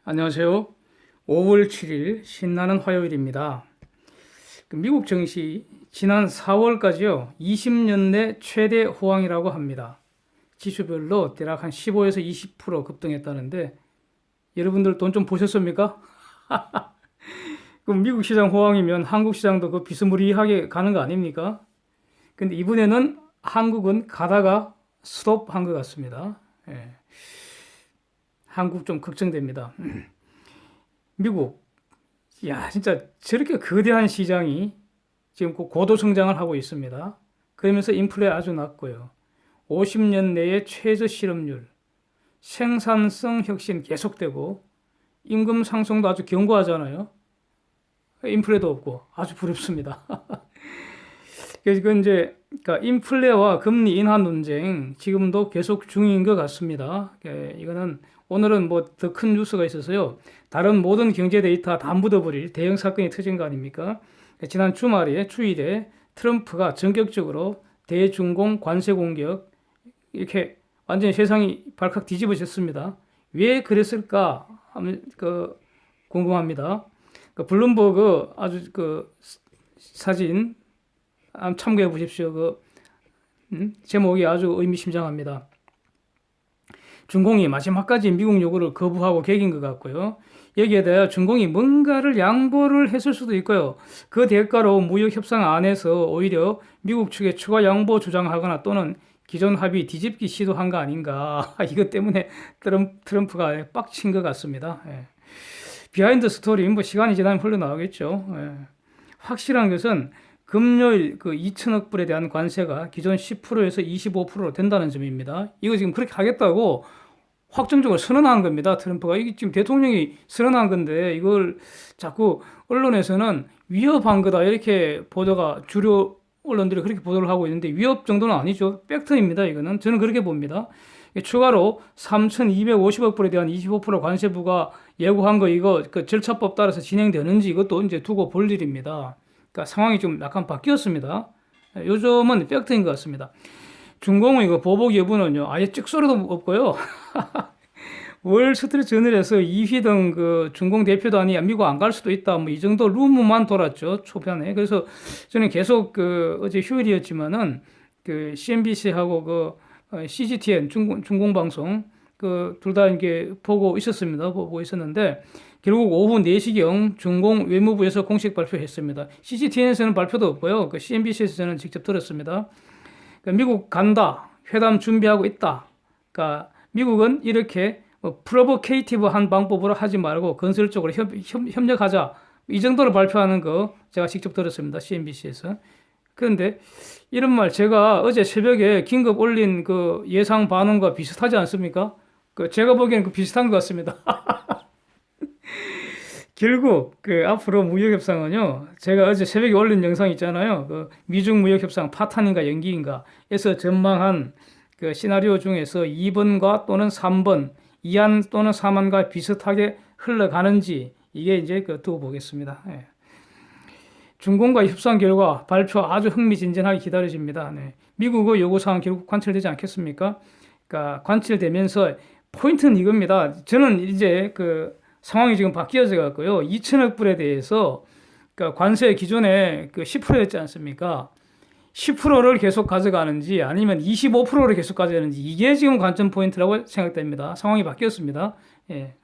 안녕하세요. 5월 7일 신나는 화요일입니다. 미국 증시 지난 4월까지요. 20년 내 최대 호황이라고 합니다. 지수별로 대략 한 15에서 20% 급등했다는데 여러분들 돈 좀 보셨습니까? 그럼 미국 시장 호황이면 한국 시장도 그 비스무리하게 가는 거 아닙니까? 근데 이번에는 한국은 가다가 스톱한 것 같습니다. 예. 한국 좀 걱정됩니다. 미국, 야, 진짜 저렇게 거대한 시장이 지금 고도 성장을 하고 있습니다. 그러면서 인플레 아주 낮고요. 50년 내에 최저 실업률, 생산성 혁신 계속되고, 임금 상승도 아주 견고하잖아요. 인플레도 없고 아주 부럽습니다. 그래서 그 이제 그러니까 인플레와 금리 인하 논쟁 지금도 계속 중인 것 같습니다. 이거는 오늘은 뭐 더 큰 뉴스가 있어서요. 다른 모든 경제 데이터 다 묻어버릴 대형 사건이 터진 거 아닙니까? 지난 주말에 주일에 트럼프가 전격적으로 대중공 관세 공격 이렇게 완전히 세상이 발칵 뒤집어졌습니다. 왜 그랬을까 하면 궁금합니다. 블룸버그 아주 사진 한번 참고해 보십시오. 제목이 아주 의미심장합니다. 중공이 마지막까지 미국 요구를 거부하고 개긴 것 같고요. 여기에 대해 중공이 뭔가를 양보를 했을 수도 있고요. 그 대가로 무역 협상 안에서 오히려 미국 측에 추가 양보 주장하거나 또는 기존 합의 뒤집기 시도한 거 아닌가. 이것 때문에 트럼프가 빡친 것 같습니다. 예. 비하인드 스토리, 뭐 시간이 지나면 흘러나오겠죠. 예. 확실한 것은 금요일 2천억 불에 대한 관세가 기존 10%에서 25%로 된다는 점입니다. 이거 지금 그렇게 하겠다고 확정적으로 선언한 겁니다. 트럼프가. 이게 지금 대통령이 선언한 건데 이걸 자꾸 언론에서는 위협한 거다 이렇게 보도가 주류 언론들이 그렇게 보도를 하고 있는데 위협 정도는 아니죠. 팩트입니다. 이거는 저는 그렇게 봅니다. 추가로 3,250억 불에 대한 25% 관세 부과 예고한 거 이거 절차법 따라서 진행되는지 이것도 이제 두고 볼 일입니다. 그러니까 상황이 좀 약간 바뀌었습니다. 요즘은 팩트인 것 같습니다. 중공은 이거 보복 여부는요, 아예 찍소리도 없고요. 월스트리트저널에서 이휘등 중공 대표단이 미국 안 갈 수도 있다, 뭐 이 정도 루머만 돌았죠, 초반에. 그래서 저는 계속 어제 휴일이었지만은 CNBC하고 CGTN 중공방송 둘 다 이게 보고 있었습니다. 보고 있었는데 결국 오후 4시경 중공 외무부에서 공식 발표했습니다. CGTN에서는 발표도 없고요. CNBC에서 저는 직접 들었습니다. 미국 간다. 회담 준비하고 있다. 그러니까 미국은 이렇게 프로보케이티브한 방법으로 하지 말고 건설적으로 협력하자. 이 정도로 발표하는 거 제가 직접 들었습니다. CNBC에서. 그런데 이런 말 제가 어제 새벽에 긴급 올린 예상 반응과 비슷하지 않습니까? 제가 보기에는 비슷한 것 같습니다. 결국 앞으로 무역협상은요, 제가 어제 새벽에 올린 영상 있잖아요. 미중 무역협상 파탄인가 연기인가 에서 전망한 시나리오 중에서 2번과 또는 3번, 2안 또는 3안과 비슷하게 흘러가는지 이게 이제 두고 보겠습니다. 예. 중공과 협상 결과 발표 아주 흥미진진하게 기다려집니다. 네. 미국의 요구사항 결국 관철되지 않겠습니까? 그러니까 관철되면서 포인트는 이겁니다. 저는 이제 상황이 지금 바뀌어져 갖고요. 2천억 불에 대해서 관세 기존에 10%였지 않습니까? 10%를 계속 가져가는지 아니면 25%를 계속 가져가는지 이게 지금 관점 포인트라고 생각됩니다. 상황이 바뀌었습니다. 예.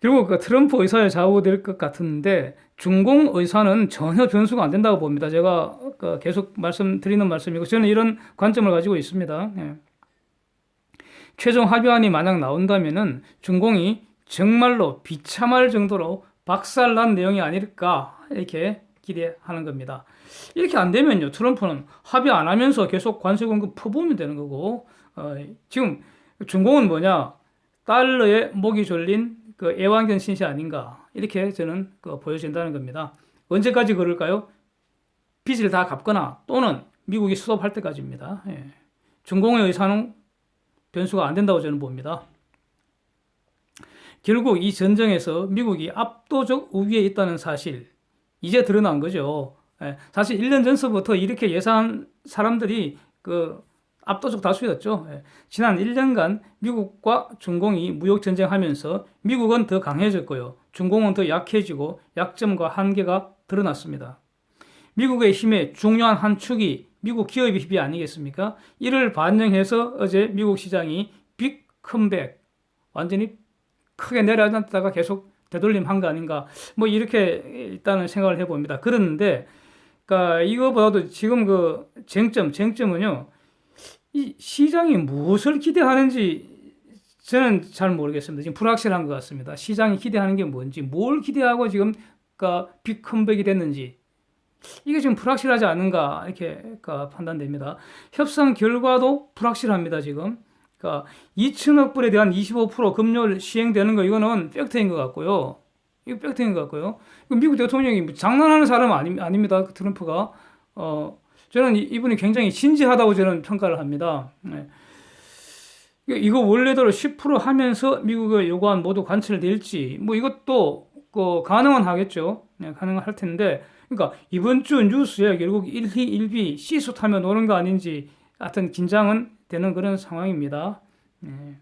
결국 트럼프 의사에 좌우될 것 같은데 중공 의사는 전혀 변수가 안 된다고 봅니다. 제가 계속 말씀드리는 말씀이고 저는 이런 관점을 가지고 있습니다. 예. 최종 합의안이 만약 나온다면은 중공이 정말로 비참할 정도로 박살난 내용이 아닐까 이렇게 기대하는 겁니다. 이렇게 안 되면요, 트럼프는 합의 안 하면서 계속 관세 공급 퍼부으면 되는 거고, 지금 중공은 뭐냐, 달러에 목이 졸린 애완견 신세 아닌가 이렇게 저는 보여진다는 겁니다. 언제까지 그럴까요? 빚을 다 갚거나 또는 미국이 수습할 때까지입니다. 예. 중공의 의사는 변수가 안 된다고 저는 봅니다. 결국 이 전쟁에서 미국이 압도적 우위에 있다는 사실 이제 드러난 거죠. 사실 1년 전서부터 이렇게 예상한 사람들이 압도적 다수였죠. 예. 지난 1년간 미국과 중공이 무역 전쟁하면서 미국은 더 강해졌고요. 중공은 더 약해지고 약점과 한계가 드러났습니다. 미국의 힘의 중요한 한 축이 미국 기업의 힘이 아니겠습니까? 이를 반영해서 어제 미국 시장이 빅 컴백, 완전히 크게 내려앉았다가 계속 되돌림한 거 아닌가, 뭐 이렇게 일단은 생각을 해봅니다. 그런데 그러니까 이거보다도 지금 그 쟁점은요, 이 시장이 무엇을 기대하는지 저는 잘 모르겠습니다. 지금 불확실한 것 같습니다. 시장이 기대하는 게 뭔지, 뭘 기대하고 지금 그러니까 빅 컴백이 됐는지 이게 지금 불확실하지 않은가 이렇게 그러니까 판단됩니다. 협상 결과도 불확실합니다. 지금 그러니까 2천억 불에 대한 25% 금요일 시행되는 거 이거는 팩트인 것 같고요. 이거 팩트인 것 같고요. 미국 대통령이 장난하는 사람 아닙니다. 트럼프가 저는 이분이 굉장히 진지하다고 저는 평가를 합니다. 네. 이거 원래대로 10% 하면서 미국의 요구안 모두 관철될지 뭐 이것도 가능은 하겠죠. 네, 가능은 할 텐데 그러니까 이번 주 뉴스에 결국 1희 1비 시소 타며 노는 거 아닌지 하여튼 긴장은 되는 그런 상황입니다. 네.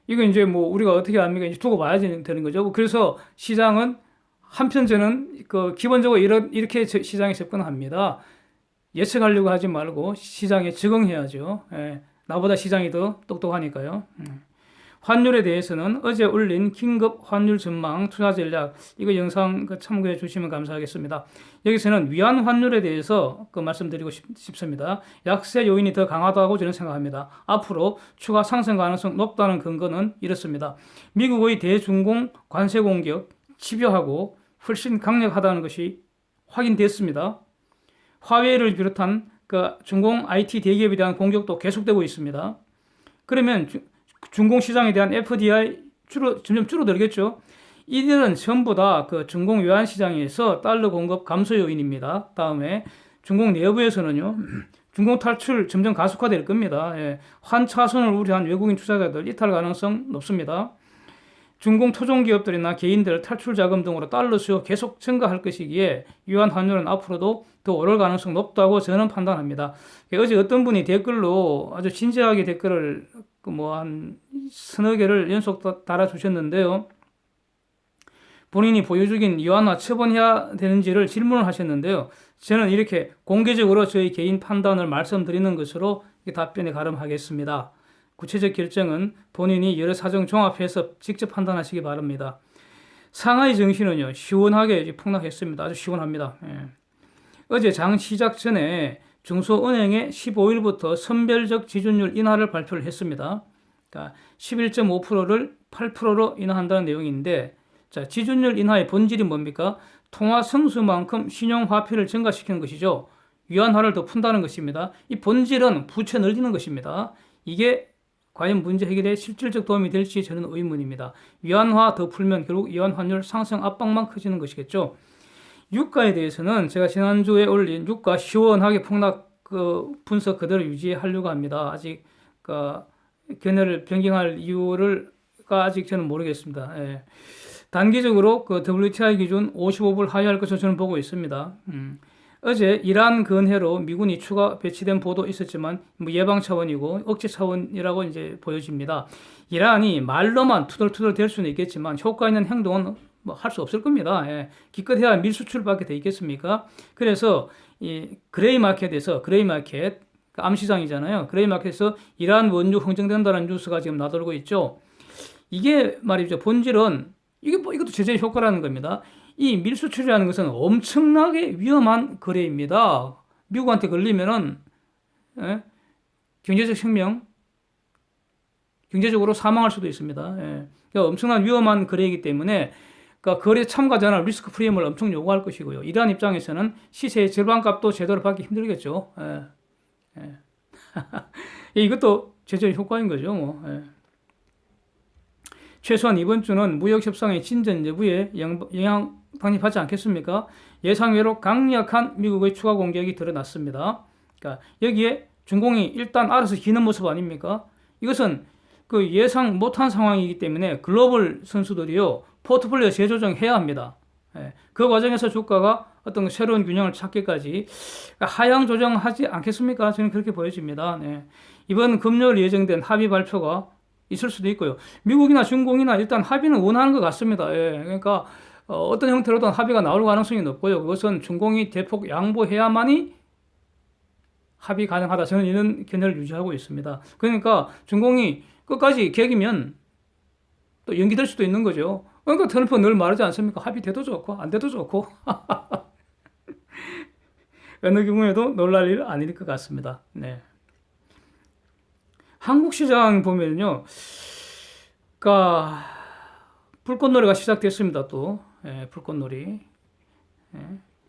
이거 이제 뭐 우리가 어떻게 합니까? 이제 두고 봐야 되는 거죠. 그래서 시장은 한편 저는 기본적으로 이렇게 시장에 접근합니다. 예측하려고 하지 말고 시장에 적응해야죠. 예, 나보다 시장이 더 똑똑하니까요. 환율에 대해서는 어제 올린 긴급 환율 전망 투자 전략 이거 영상 참고해 주시면 감사하겠습니다. 여기서는 위안 환율에 대해서 말씀드리고 싶습니다. 약세 요인이 더 강하다고 저는 생각합니다. 앞으로 추가 상승 가능성 높다는 근거는 이렇습니다. 미국의 대중공 관세 공격 집요하고 훨씬 강력하다는 것이 확인됐습니다. 화웨이를 비롯한 중공 IT 대기업에 대한 공격도 계속되고 있습니다. 그러면 중공 시장에 대한 FDI 점점 줄어들겠죠. 이들은 전부 다 중공 외환 시장에서 달러 공급 감소 요인입니다. 다음에 중공 내부에서는요, 중공 탈출 점점 가속화될 겁니다. 예, 환차손을 우려한 외국인 투자자들 이탈 가능성 높습니다. 중공 토종 기업들이나 개인들 탈출 자금 등으로 달러 수요 계속 증가할 것이기에 유한 환율은 앞으로도 더 오를 가능성 높다고 저는 판단합니다. 어제 어떤 분이 댓글로 아주 진지하게 댓글을 한 서너 개를 연속 달아주셨는데요. 본인이 보유 중인 유한화 처분해야 되는지를 질문을 하셨는데요. 저는 이렇게 공개적으로 저희 개인 판단을 말씀드리는 것으로 답변에 가름하겠습니다. 구체적 결정은 본인이 여러 사정 종합해서 직접 판단하시기 바랍니다. 상하이 증시는요, 시원하게 폭락했습니다. 아주 시원합니다. 예. 어제 장 시작 전에 중소은행의 15일부터 선별적 지준율 인하를 발표를 했습니다. 그러니까 11.5%를 8%로 인하한다는 내용인데, 자, 지준율 인하의 본질이 뭡니까? 통화 성수만큼 신용화폐를 증가시키는 것이죠. 위안화를 더 푼다는 것입니다. 이 본질은 부채 늘리는 것입니다. 이게 과연 문제 해결에 실질적 도움이 될지 저는 의문입니다. 위안화 더 풀면 결국 위안 환율 상승 압박만 커지는 것이겠죠. 유가에 대해서는 제가 지난주에 올린 유가 시원하게 폭락 분석 그대로 유지하려고 합니다. 아직 견해를 변경할 이유를 아직 저는 모르겠습니다. 예. 단기적으로 WTI 기준 55불 하회할 것으로 저는 보고 있습니다. 어제 이란 건해로 미군이 추가 배치된 보도 있었지만 예방 차원이고 억제 차원이라고 이제 보여집니다. 이란이 말로만 투덜투덜 될 수는 있겠지만 효과 있는 행동은 할 수 없을 겁니다. 예. 기껏해야 밀수출밖에 돼 있겠습니까? 그래서 이 그레이 마켓에서 암시장이잖아요. 그레이 마켓에서 이란 원유 흥정된다는 뉴스가 지금 나돌고 있죠. 이게 말이죠. 본질은 이것도 제재의 효과라는 겁니다. 이 밀수출이라는 것은 엄청나게 위험한 거래입니다. 미국한테 걸리면은 경제적 혁명, 경제적으로 사망할 수도 있습니다. 예. 그러니까 엄청난 위험한 거래이기 때문에 거래 참가자나 리스크 프리미엄을 엄청 요구할 것이고요. 이러한 입장에서는 시세의 절반값도 제대로 받기 힘들겠죠. 예. 예. 이것도 제재의 효과인 거죠. 뭐. 예. 최소한 이번 주는 무역협상의 진전 여부에 영향 방입하지 않겠습니까? 예상외로 강력한 미국의 추가 공격이 드러났습니다. 그러니까 여기에 중공이 일단 알아서 기는 모습 아닙니까? 이것은 예상 못한 상황이기 때문에 글로벌 선수들이요 포트폴리오 재조정해야 합니다. 예, 그 과정에서 주가가 어떤 새로운 균형을 찾기까지 하향 조정하지 않겠습니까? 저는 그렇게 보여집니다. 네. 이번 금요일 예정된 합의 발표가 있을 수도 있고요. 미국이나 중공이나 일단 합의는 원하는 것 같습니다. 예. 그러니까 어떤 형태로든 합의가 나올 가능성이 높고요. 그것은 중공이 대폭 양보해야만이 합의 가능하다. 저는 이런 견해를 유지하고 있습니다. 그러니까 중공이 끝까지 계기면 또 연기될 수도 있는 거죠. 그러니까 트럼프는 늘 말하지 않습니까? 합의돼도 좋고 안 돼도 좋고 어느 경우에도 놀랄 일 아닐 것 같습니다. 네. 한국 시장 보면요, 그러니까 불꽃놀이가 시작됐습니다. 또 불꽃놀이.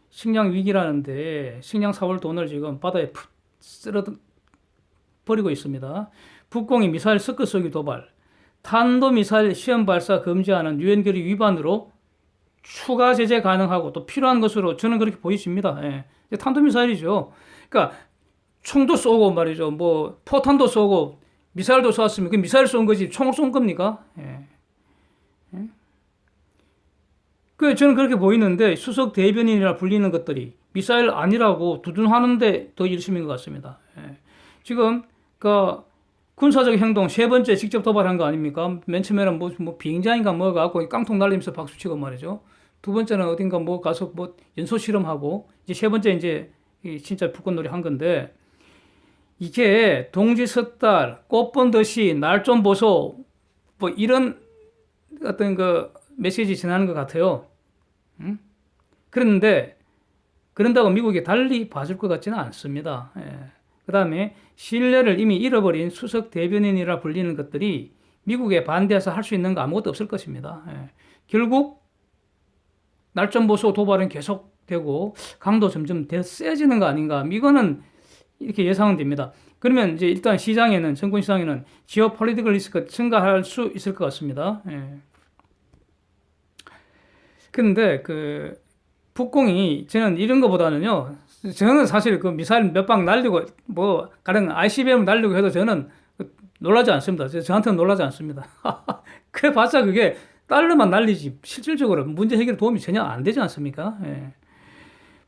식량 위기라는데 식량 사올 돈을 지금 바다에 쓸어 버리고 있습니다. 북공이 미사일 섞어 쏘기 도발, 탄도미사일 시험 발사 금지하는 유엔 결의 위반으로 추가 제재 가능하고 또 필요한 것으로 저는 그렇게 보여집니다. 탄도미사일이죠. 그러니까 총도 쏘고 말이죠. 뭐 포탄도 쏘고 미사일도 쏘았으면 그 미사일 쏜 거지 총 쏜 겁니까? 그 저는 그렇게 보이는데 수석 대변인이라 불리는 것들이 미사일 아니라고 두둔하는데 더 열심인 것 같습니다. 지금 그 군사적 행동 세 번째 직접 도발한 거 아닙니까? 맨 처음에는 뭐 비행장인가 뭐 갖고 깡통 날리면서 박수치고 말이죠. 두 번째는 어딘가 뭐 가서 뭐 연소 실험하고 이제 세 번째 이제 진짜 불꽃놀이 한 건데 이게 동지 섣달 꽃본듯이 날 좀 보소 뭐 이런 어떤 그 메시지 전하는 것 같아요. 그런데 그런다고 미국이 달리 봐줄 것 같지는 않습니다. 그 다음에 신뢰를 이미 잃어버린 수석 대변인이라 불리는 것들이 미국에 반대해서 할 수 있는 거 아무것도 없을 것입니다. 결국 날점보소 도발은 계속되고 강도 점점 더 세지는 거 아닌가. 이거는 이렇게 예상은 됩니다. 그러면 이제 일단 시장에는 정권 시장에는 지오폴리티컬 리스크가 증가할 수 있을 것 같습니다. 그런데 그 북공이 저는 이런 거보다는요. 저는 사실 그 미사일 몇 방 날리고 뭐 가령 ICBM 날리고 해도 저는 놀라지 않습니다. 저한테는 놀라지 않습니다. 그래 봤자 그게 달러만 날리지 실질적으로 문제 해결 도움이 전혀 안 되지 않습니까?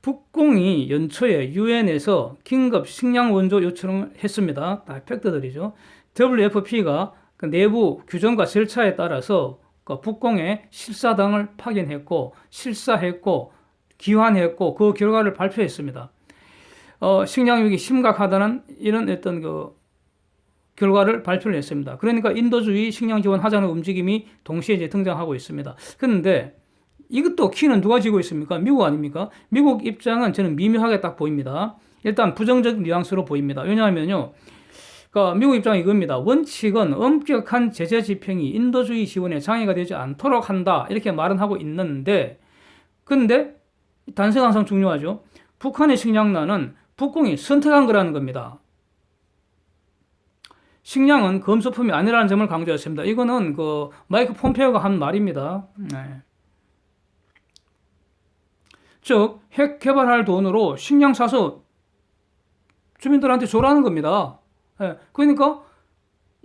북공이 연초에 유엔에서 긴급 식량 원조 요청을 했습니다. 다 팩트들이죠. WFP가 그 내부 규정과 절차에 따라서 그 북공의 실사당을 파견했고 실사했고 기환했고 그 결과를 발표했습니다. 식량 위기 심각하다는 이런 어떤 그 결과를 발표를 했습니다. 그러니까 인도주의 식량 지원하자는 움직임이 동시에 이제 등장하고 있습니다. 그런데 이것도 키는 누가 쥐고 있습니까? 미국 아닙니까? 미국 입장은 저는 미묘하게 딱 보입니다. 일단 부정적 뉘앙스로 보입니다. 왜냐하면요. 그러니까 미국 입장이 이겁니다. 원칙은 엄격한 제재 집행이 인도주의 지원에 장애가 되지 않도록 한다. 이렇게 말은 하고 있는데 근데 단서가 항상 중요하죠. 북한의 식량난은 북공이 선택한 거라는 겁니다. 식량은 검소품이 아니라는 점을 강조했습니다. 이거는 그 마이크 폼페오가 한 말입니다. 즉, 핵 개발할 돈으로 식량 사서 주민들한테 줘라는 겁니다. 그러니까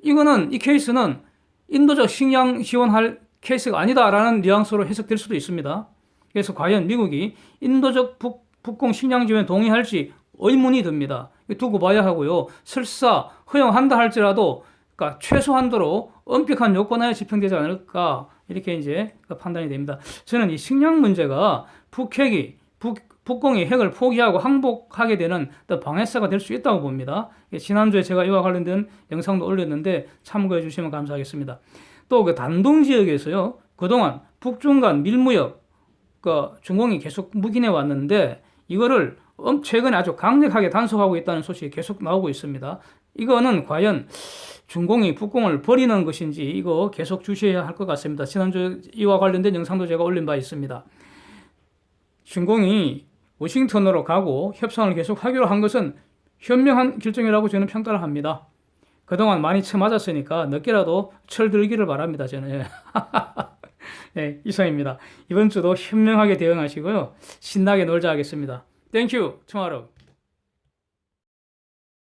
이 케이스는 인도적 식량 지원할 케이스가 아니다라는 뉘앙스로 해석될 수도 있습니다. 그래서 과연 미국이 인도적 북공 식량 지원에 동의할지 의문이 듭니다. 두고 봐야 하고요. 설사 허용한다 할지라도 그러니까 최소한도로 엄격한 요건하에 집행되지 않을까 이렇게 이제 판단이 됩니다. 저는 이 식량 문제가 북공이 핵을 포기하고 항복하게 되는 방해사가 될 수 있다고 봅니다. 지난주에 제가 이와 관련된 영상도 올렸는데 참고해 주시면 감사하겠습니다. 또 그 단동 지역에서요. 그동안 북중 간 밀무역 중공이 계속 묵인해 왔는데 이거를 최근에 아주 강력하게 단속하고 있다는 소식이 계속 나오고 있습니다. 이거는 과연 중공이 북공을 버리는 것인지 이거 계속 주시해야 할 것 같습니다. 지난주 이와 관련된 영상도 제가 올린 바 있습니다. 중공이 워싱턴으로 가고 협상을 계속 하기로 한 것은 현명한 결정이라고 저는 평가를 합니다. 그동안 많이 쳐맞았으니까 늦게라도 철들기를 바랍니다. 저는. 네, 이상입니다. 이번 주도 현명하게 대응하시고요. 신나게 놀자 하겠습니다. Thank you. tomorrow.